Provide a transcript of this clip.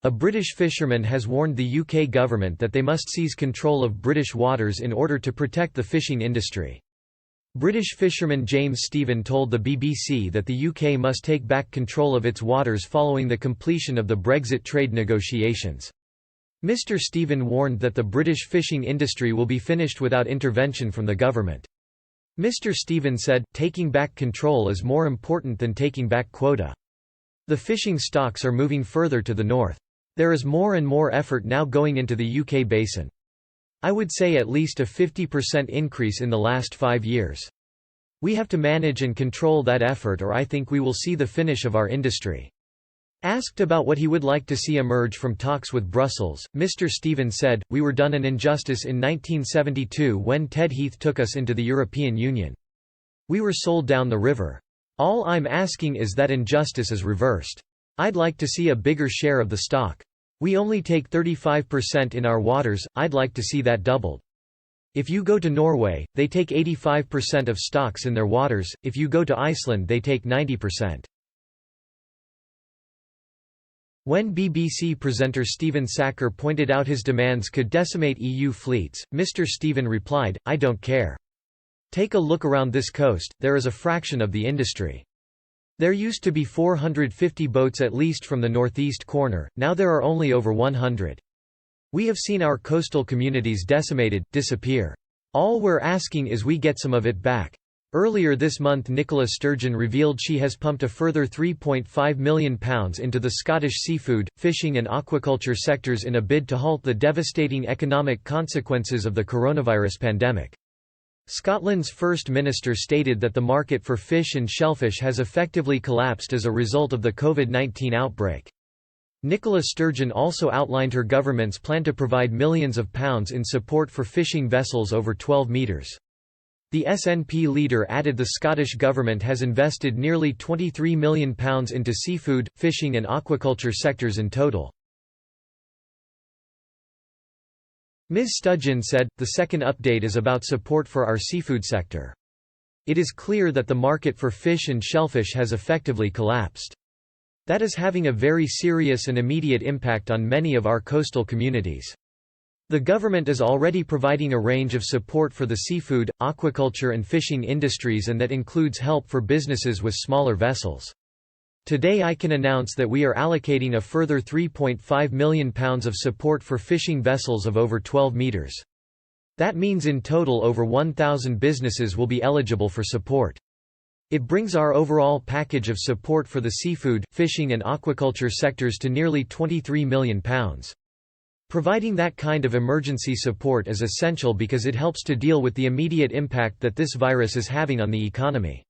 A British fisherman has warned the UK government that they must seize control of British waters in order to protect the fishing industry. British fisherman James Stephen told the BBC that the UK must take back control of its waters following the completion of the Brexit trade negotiations. Mr. Stephen warned that the British fishing industry will be finished without intervention from the government. Mr. Stephen said, "Taking back control is more important than taking back quota. The fishing stocks are moving further to the north. There is more and more effort now going into the UK basin. I would say at least a 50% increase in the last 5 years. We have to manage and control that effort, or I think we will see the finish of our industry." Asked about what he would like to see emerge from talks with Brussels, Mr. Stephen said, "We were done an injustice in 1972 when Ted Heath took us into the European Union. We were sold down the river. All I'm asking is that injustice is reversed. I'd like to see a bigger share of the stock. We only take 35% in our waters, I'd like to see that doubled. If you go to Norway, they take 85% of stocks in their waters, if you go to Iceland they take 90%. When BBC presenter Stephen Sacker pointed out his demands could decimate EU fleets, Mr. Stephen replied, "I don't care. Take a look around this coast, there is a fraction of the industry. There used to be 450 boats at least from the northeast corner, now there are only over 100. We have seen our coastal communities decimated, disappear. All we're asking is we get some of it back." Earlier this month Nicola Sturgeon revealed she has pumped a further £3.5 million into the Scottish seafood, fishing and aquaculture sectors in a bid to halt the devastating economic consequences of the coronavirus pandemic. Scotland's First Minister stated that the market for fish and shellfish has effectively collapsed as a result of the COVID-19 outbreak. Nicola Sturgeon also outlined her government's plan to provide millions of pounds in support for fishing vessels over 12 metres. The SNP leader added the Scottish government has invested nearly £23 million into seafood, fishing and aquaculture sectors in total. Ms. Sturgeon said, "The second update is about support for our seafood sector. It is clear that the market for fish and shellfish has effectively collapsed. That is having a very serious and immediate impact on many of our coastal communities. The government is already providing a range of support for the seafood, aquaculture and fishing industries, and that includes help for businesses with smaller vessels. Today I can announce that we are allocating a further £3.5 million of support for fishing vessels of over 12 metres. That means in total over 1,000 businesses will be eligible for support. It brings our overall package of support for the seafood, fishing and aquaculture sectors to nearly £23 million. Providing that kind of emergency support is essential because it helps to deal with the immediate impact that this virus is having on the economy.